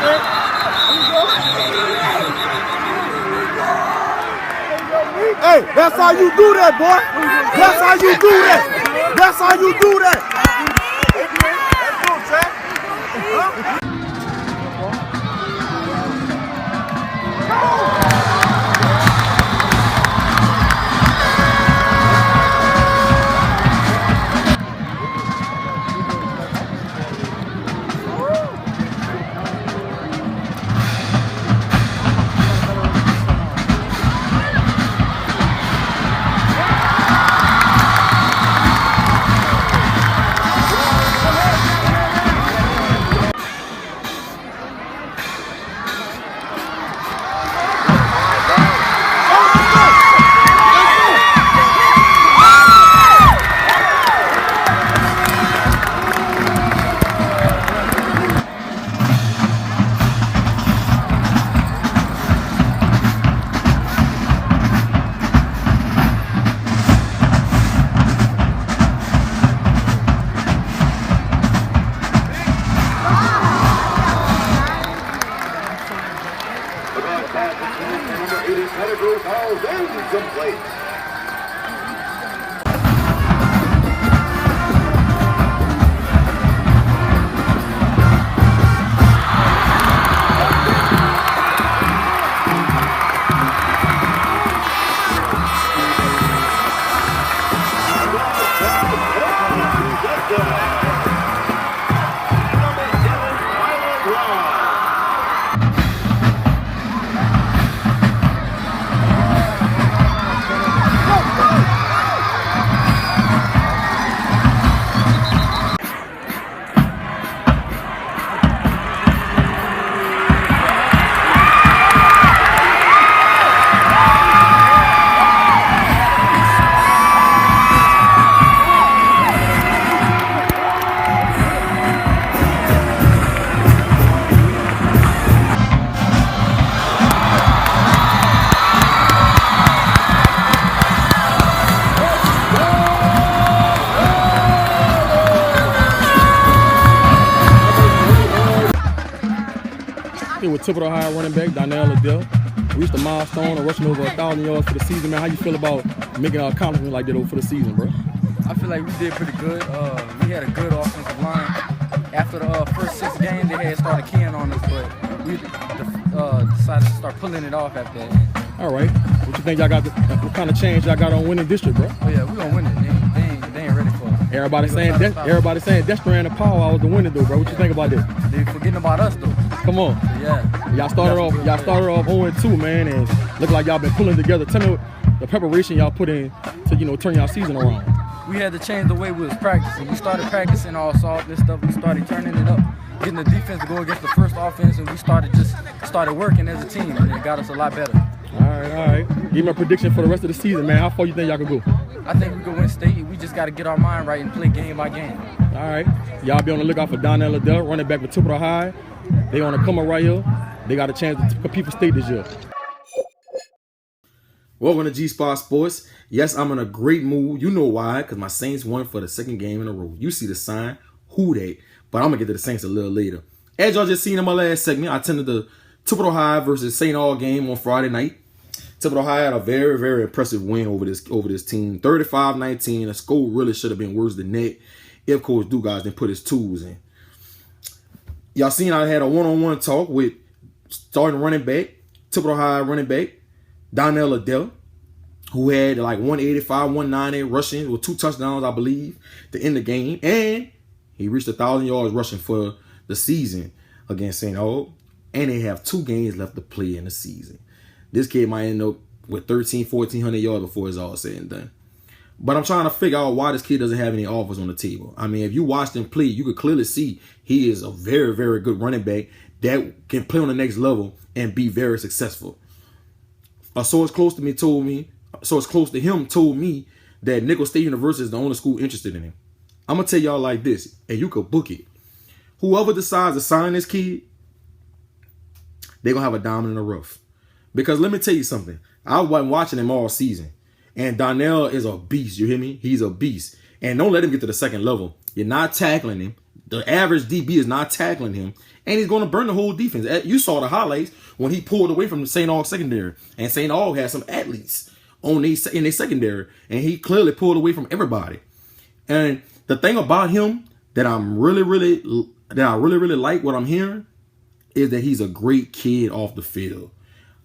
Hey, that's how you do that, boy. That's how you do that. That's how you do that. Let's go, Chad. Here with Thibodaux High running back Donell Adell. Reached a milestone of rushing over 1,000 yards for the season, man. How you feel about making an accomplishment like that over for the season, bro? I feel like we did pretty good. We had a good offensive line. After the first 6 games, they had started keying on us, but we decided to start pulling it off after that. All right. What you think y'all got? What kind of change y'all got on winning district, bro? Oh yeah, we gonna win it. They ain't ready for it. Everybody saying Dexter and the power was the winner, though, bro. What you think about that? They forgetting about us though. Come on. Yeah. Y'all started off 0-2, man, and look like y'all been pulling together. Tell me the preparation y'all put in to turn y'all season around. We had to change the way we was practicing. We started practicing all assault and stuff. We started turning it up, getting the defense to go against the first offense, and we started working as a team, and it got us a lot better. All right. Give me a prediction for the rest of the season, man. How far you think y'all can go? I think we can win state. We just got to get our mind right and play game by game. All right. Y'all be on the lookout for Donell Adell, running back with Thibodaux High. They on the come up right here. They got a chance to compete for state this year. Welcome to G-Sportz. Yes, I'm in a great mood. You know why? Because my Saints won for the 2nd game in a row. You see the sign. Who they? But I'm going to get to the Saints a little later. As y'all just seen in my last segment, I attended the Thibodaux High versus St. Aug game on Friday night. Thibodaux High had a very, very impressive win over this team. 35-19. The score really should have been worse than that if Coach Dugas didn't put his tools in. Y'all seen I had a one-on-one talk with starting running back, Thibodaux High running back, Donell Adell, who had like 185, 190 rushing with 2 touchdowns, I believe, to end the game. And he reached 1,000 yards rushing for the season against St. Aug. And they have 2 games left to play in the season. This kid might end up with 1,400 yards before it's all said and done. But I'm trying to figure out why this kid doesn't have any offers on the table. I mean, if you watched him play, you could clearly see he is a very, very good running back that can play on the next level and be very successful. A source close to him told me that Nicholls State University is the only school interested in him. I'm going to tell y'all like this, and you could book it. Whoever decides to sign this kid, they're going to have a diamond in the rough. Because let me tell you something. I wasn't watching him all season. And Donell is a beast. You hear me? He's a beast. And don't let him get to the second level. You're not tackling him. The average DB is not tackling him, and he's going to burn the whole defense. You saw the highlights when he pulled away from the St. Aug secondary, and St. Aug had some athletes in their secondary, and he clearly pulled away from everybody. And the thing about him that I really like what I'm hearing is that he's a great kid off the field.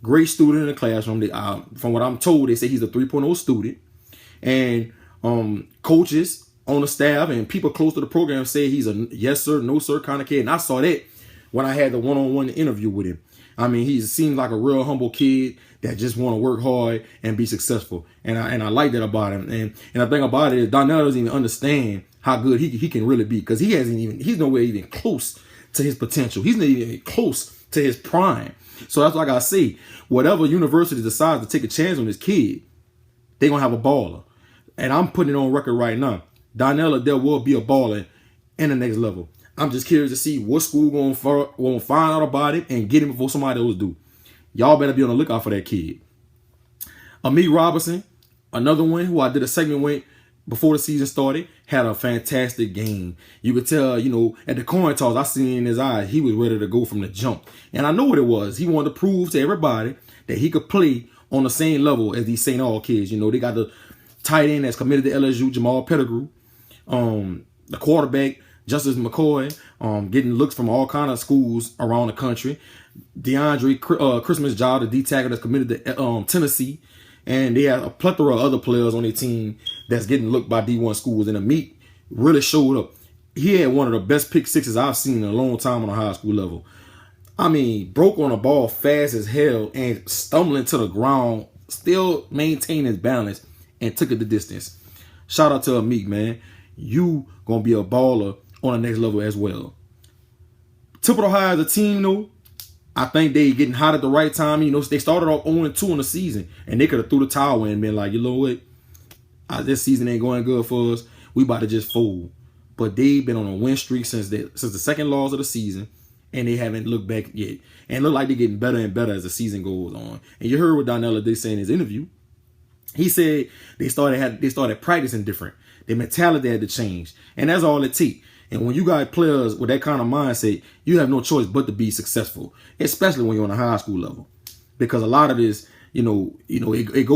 Great student in the classroom. From what I'm told, they say he's a 3.0 student. And coaches on the staff and people close to the program say he's a yes sir, no sir kind of kid. And I saw that when I had the one-on-one interview with him. I mean, he seems like a real humble kid that just want to work hard and be successful. And I like that about him. And the thing about it is Donell doesn't even understand how good he can really be, because he's nowhere even close to his potential. He's not even close to his prime. So that's like I say, whatever university decides to take a chance on this kid, they're going to have a baller. And I'm putting it on record right now. Donell Adell will be a baller in the next level. I'm just curious to see what school going to find out about it and get him before somebody else do. Y'all better be on the lookout for that kid. Amik Robertson, another one who I did a segment with before the season started, had a fantastic game. You could tell, at the coin toss, I seen in his eyes, he was ready to go from the jump. And I know what it was. He wanted to prove to everybody that he could play on the same level as these St. Aug kids. They got the tight end that's committed to LSU, Jamal Pettigrew. The quarterback, Justice McCoy, getting looks from all kind of schools around the country. DeAndre Christmas Job, the D-tackle that's committed to Tennessee. And they have a plethora of other players on their team that's getting looked by D1 schools. And Amik really showed up. He had one of the best pick sixes I've seen in a long time on a high school level. I mean, broke on the ball fast as hell and stumbling to the ground, still maintained his balance and took it the distance. Shout out to Amik, man. You going to be a baller on the next level as well. Thibodaux High as a team, though, I think they getting hot at the right time. They started off 0-2 in the season, and they could have threw the towel in and been like, you know what? This season ain't going good for us. We about to just fold. But they've been on a win streak since the second loss of the season, and they haven't looked back yet. And look like they're getting better and better as the season goes on. And you heard what Donell Adell said in his interview. He said they started practicing different. Their mentality had to change, and that's all it takes. And when you got players with that kind of mindset, you have no choice but to be successful, especially when you're on a high school level, because a lot of this, it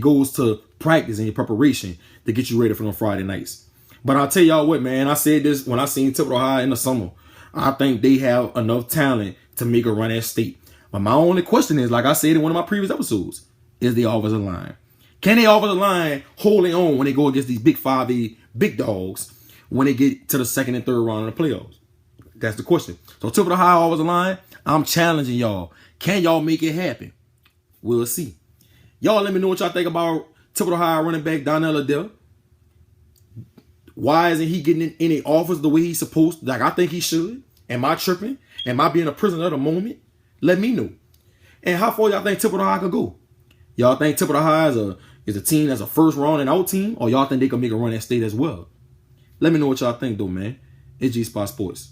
goes to practice and your preparation to get you ready for them Friday nights. But I'll tell y'all what, man, I said this when I seen Thibodaux High in the summer. I think they have enough talent to make a run at state. But my only question is, like I said in one of my previous episodes, is the offensive line. Can the offensive line hold it on when they go against these big 5A big dogs when they get to the second and third round of the playoffs? That's the question. So Thibodaux High offensive line, I'm challenging y'all. Can y'all make it happen? We'll see. Y'all let me know what y'all think about Thibodaux High running back Donell Adell. Why isn't he getting in any offers the way he's supposed to? Like I think he should. Am I tripping? Am I being a prisoner of the moment? Let me know. And how far y'all think Thibodaux High could go? Y'all think Thibodaux High is a team that's a first round and out team, or y'all think they can make a run at state as well? Let me know what y'all think though, man. It's G-Sportz Sports.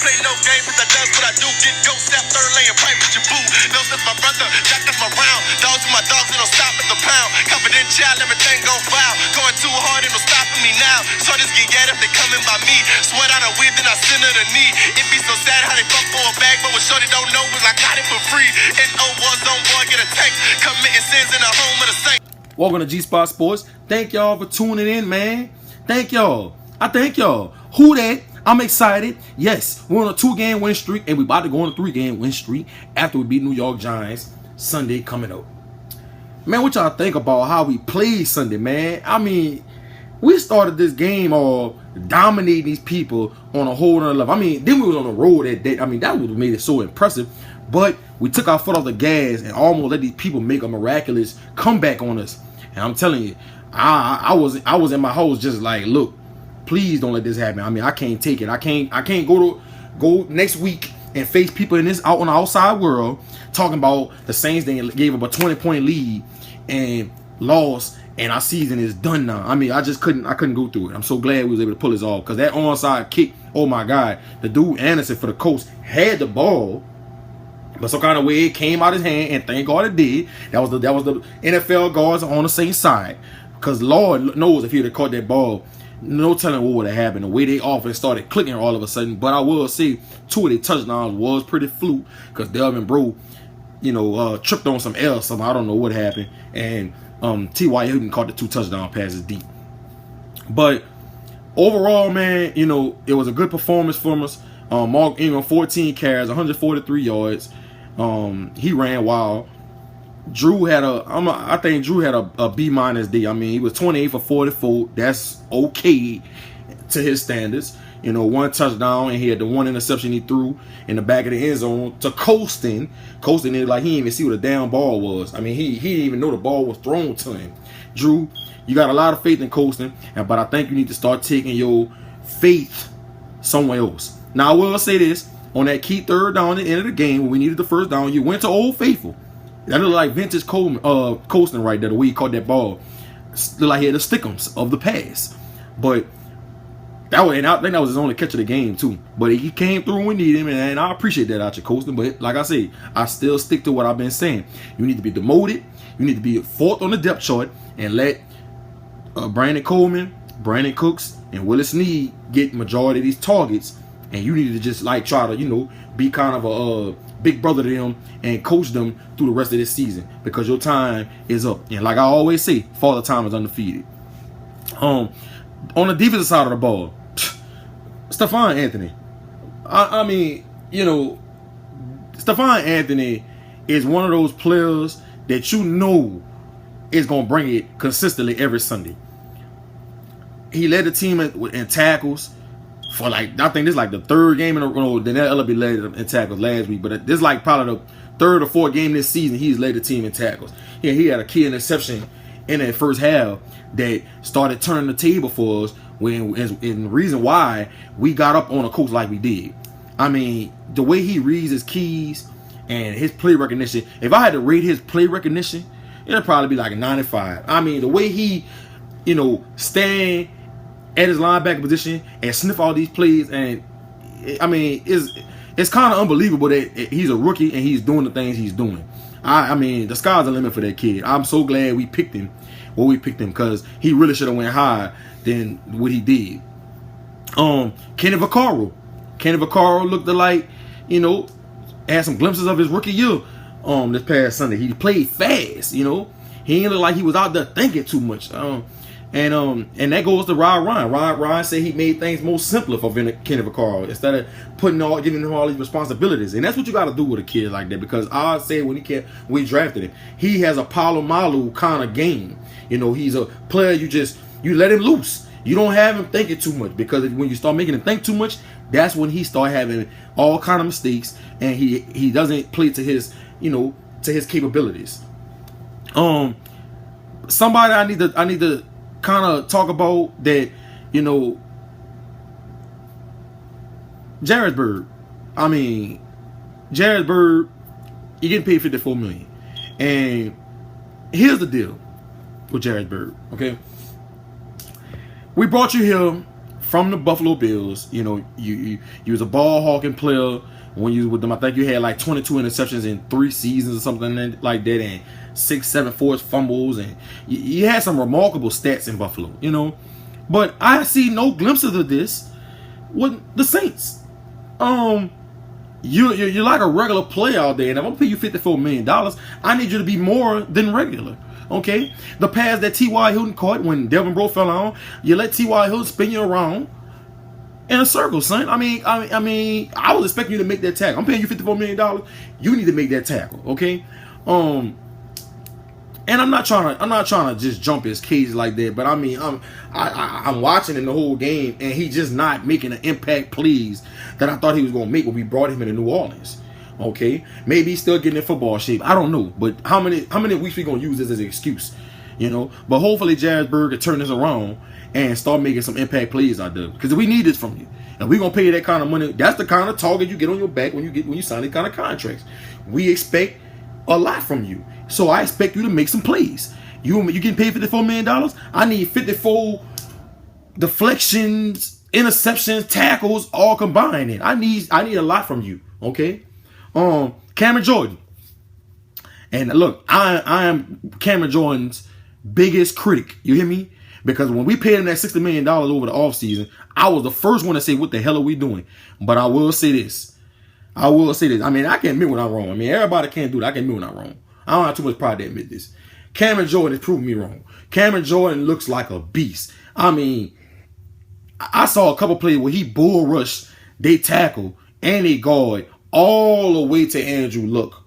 Play no game, but I does what I do. Get go step third lane, pipe with your boo. No, that's my brother, Jack, that's my round. Dogs with my dogs, they don't stop at the pound. Confidential, everything gon' foul. Going too hard, ain't no stopping me now. So this get get if they coming by me. Sweat out a whip, then I send her the knee. It be so sad how they fuck for a bag, but what shorty don't know is I got it for free. N.O. was on board, get a tank. Committing sins in the home of the saint. Welcome to G-Sportz Sports. Thank y'all for tuning in, man. Thank y'all. I thank y'all. Who that? I'm excited. Yes, we're on a 2-game win streak, and we about to go on a 3-game win streak after we beat New York Giants Sunday coming up. Man, what y'all think about how we played Sunday, man? I mean, we started this game all dominating these people on a whole other level. I mean, then we was on the road that day. I mean, that would have made it so impressive. But we took our foot off the gas and almost let these people make a miraculous comeback on us. And I'm telling you, I was in my house just like, look, please don't let this happen. I mean, I can't take it. I can't go next week and face people in this out on the outside world talking about the Saints. They gave up a 20-point lead and lost, and our season is done now. I mean, I couldn't go through it. I'm so glad we was able to pull this off, because that onside kick, oh my God, the dude Anderson for the Colts had the ball, but some kind of way it came out his hand, and thank God it did. That was the NFL guards on the same side, because Lord knows if he'd have caught that ball, no telling what would have happened. The way they offense started clicking all of a sudden. But I will say 2 of their touchdowns was pretty fluke because Delvin Breaux, tripped on some L something. I don't know what happened. And T.Y. Hilton caught the 2 touchdown passes deep. But overall, man, it was a good performance from us. Mark Ingram, 14 carries, 143 yards. He ran wild. Drew had I think Drew had a B- day. I mean, he was 28 for 44. That's okay to his standards. 1 touchdown, and he had the 1 interception he threw in the back of the end zone to Colston. Colston is like he didn't even see what a damn ball was. I mean, he didn't even know the ball was thrown to him. Drew, you got a lot of faith in Colston, but I think you need to start taking your faith somewhere else. Now, I will say this. On that key 3rd down at the end of the game, when we needed the 1st down, you went to Old Faithful. That looked like vintage Colston right there, the way he caught that ball. Looked like he had the stickums of the pass. But I think that was his only catch of the game, too. But he came through when we needed him, and I appreciate that out of Colston. But like I say, I still stick to what I've been saying. You need to be demoted. You need to be 4th on the depth chart and let Brandon Coleman, Brandon Cooks, and Willis Snead get majority of these targets. And you need to just try to, be kind of a big brother to them and coach them through the rest of this season because your time is up. And like I always say, Father Time is undefeated. On the defensive side of the ball, Stephon Anthony. I mean, Stephon Anthony is one of those players that is going to bring it consistently every Sunday. He led the team in tackles. For I think this is the 3rd game in a row. Donell Adell led in tackles last week, but this is probably the 3rd or 4th game this season he's led the team in tackles. Yeah, he had a key interception in that first half that started turning the table for us. And the reason why we got up on a coach like we did. I mean, the way he reads his keys and his play recognition. If I had to rate his play recognition, it'd probably be like a 95. I mean, the way he, stand at his linebacker position and sniff all these plays, and I mean, it's kind of unbelievable that he's a rookie and he's doing the things he's doing. I mean, the sky's the limit for that kid. I'm so glad we picked him because he really should have went higher than what he did. Kenny Vaccaro looked like, had some glimpses of his rookie year this past Sunday. He played fast, he didn't look like he was out there thinking too much. And that goes to Ryan. Ryan said he made things more simpler for Kenny Vaccaro instead of giving him all these responsibilities. And that's what you got to do with a kid like that, because I said when we drafted him, he has a Palomalu kind of game. He's a player you let him loose. You don't have him thinking too much, because when you start making him think too much, that's when he start having all kind of mistakes and he doesn't play to his capabilities. Somebody I need to kind of talk about that, Jared Bird. I mean, Jared Bird, you're getting paid $54 million. And here's the deal with Jared Bird, okay? We brought you here from the Buffalo Bills. You was a ball hawking player when you was with them. I think you had 22 interceptions in 3 seasons or something like that, and 6-7 forced fumbles, and you had some remarkable stats in Buffalo, But I see no glimpses of this with the Saints. You're like a regular player out there, and if I'm paying you $54 million, I need you to be more than regular. Okay? The pass that T.Y. Hilton caught when Delvin Breaux fell on, you let T.Y. Hilton spin you around in a circle, son. I mean, I was expecting you to make that tackle. I'm paying you $54 million. You need to make that tackle, okay? And I'm not trying to just jump his cage like that, but I mean, I'm watching him the whole game, and he's just not making the impact plays that I thought he was gonna make when we brought him into New Orleans. Okay, maybe he's still getting in football shape. I don't know, but how many weeks we gonna use this as an excuse, But hopefully, Jarrisburg can turn this around and start making some impact plays out there, because we need this from you, and we're gonna pay you that kind of money. That's the kind of target you get on your back when you sign these kind of contracts. We expect a lot from you. So I expect you to make some plays. You getting paid $54 million? I need 54 deflections, interceptions, tackles, all combined in. I need a lot from you. Okay? Cameron Jordan. And look, I am Cameron Jordan's biggest critic. You hear me? Because when we paid him that $60 million over the offseason, I was the first one to say, what the hell are we doing? But I will say this. I mean, I can admit when I'm wrong. I mean, everybody can't do that. I can admit when I'm wrong. I don't have too much pride to admit this. Cameron Jordan has proven me wrong. Cameron Jordan looks like a beast. I mean, I saw a couple plays where he bull rushed, they tackle, and they guard all the way to Andrew Luck.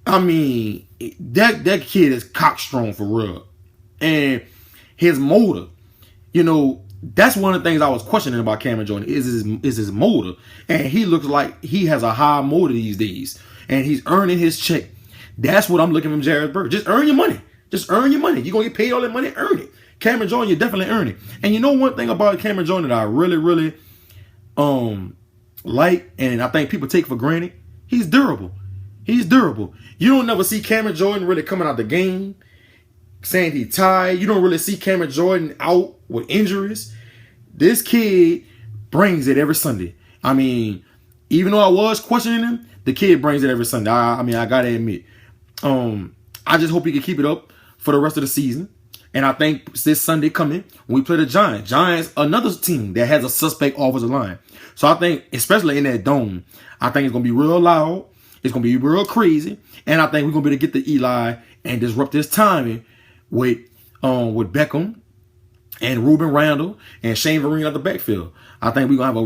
I mean, that kid is cockstrong for real. And his motor, you know, that's one of the things I was questioning about Cameron Jordan is his motor. And he looks like he has a high motor these days. And he's earning his check. That's what I'm looking from Jared Bird. Just earn your money. Just earn your money. You're going to get paid all that money, earn it. Cameron Jordan, you definitely earn it. And you know one thing about Cameron Jordan that I really, really like, and I think people take for granted? He's durable. He's durable. You don't never see Cameron Jordan really coming out the game saying he's tired. You don't really see Cameron Jordan out with injuries. This kid brings it every Sunday. I mean, even though I was questioning him, the kid brings it every Sunday. I mean, I gotta admit. I just hope he can keep it up for the rest of the season. And I think this Sunday coming, when we play the Giants. Giants, another team that has a suspect offensive line. So I think, especially in that dome, I think it's going to be real loud. It's going to be real crazy. And I think we're going to be able to get to Eli and disrupt this timing with Beckham and Ruben Randall and Shane Vereen at the backfield. I think we're going to have a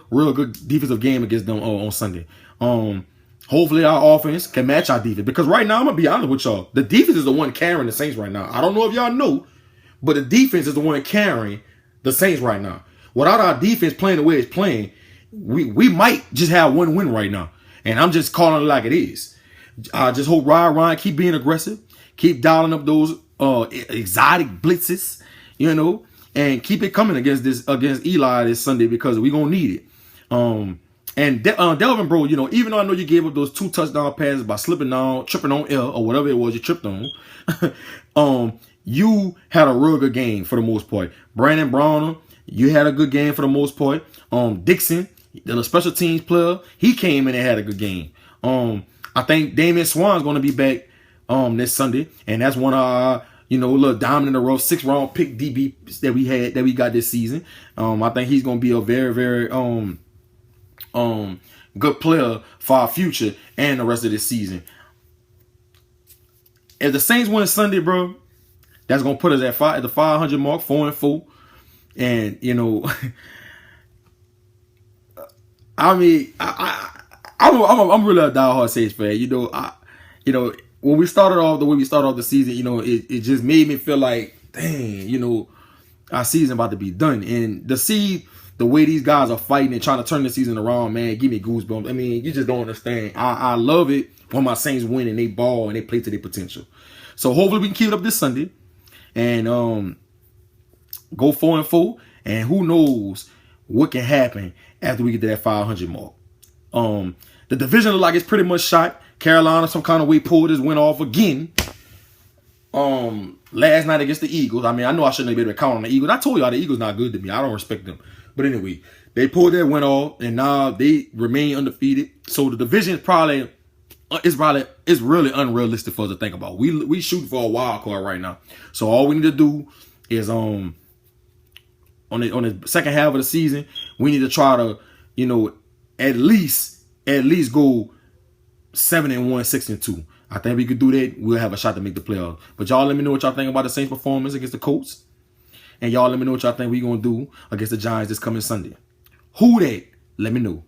real good defensive game against them on Sunday. Hopefully our offense can match our defense. Because right now, I'm going to be honest with y'all. The defense is the one carrying the Saints right now. I don't know if y'all know, but the defense is the one carrying the Saints right now. Without our defense playing the way it's playing, we might just have one win right now. And I'm just calling it like it is. I just hope Ryan keep being aggressive. Keep dialing up those exotic blitzes, you know, and keep it coming against Eli this Sunday because we're going to need it. And Delvin, bro, you know, even though I know you gave up those 2 touchdown passes by tripping on L or whatever it was you tripped on, you had a real good game for the most part. Brandon Browner, you had a good game for the most part. Dixon, the special teams player, he came in and had a good game. I think Damian Swan's going to be back this Sunday, and that's one of our, you know, little diamond in the rough 6th round pick DB that we got this season. I think he's going to be a very, very good player for our future and the rest of this season. If the Saints win Sunday, bro, that's gonna put us at the 500 mark, 4-4, and you know, I mean, I'm really a diehard Saints fan. You know, when we started off the way we started off the season, you know, it just made me feel like, dang, you know, our season about to be done, and to see the way these guys are fighting and trying to turn the season around, man, give me goosebumps. I mean, you just don't understand. I love it when my Saints win and they ball and they play to their potential. So hopefully we can keep it up this Sunday and go 4-4. And who knows what can happen after we get to that 500 mark. The division look like it's pretty much shot. Carolina some kind of way pulled this win off again. Last night against the Eagles. I mean, I know I shouldn't have been able to count on the Eagles. I told y'all the Eagles not good to me. I don't respect them. But anyway, they pulled that win off, and now they remain undefeated. So the division is it's really unrealistic for us to think about. We shooting for a wild card right now. So all we need to do is on the second half of the season, we need to try to, you know, at least go 7-1, 6-2. I think we could do that. We'll have a shot to make the playoffs. But y'all let me know what y'all think about the Saints' performance against the Colts. And y'all let me know what y'all think we're going to do against the Giants this coming Sunday. Who that? Let me know.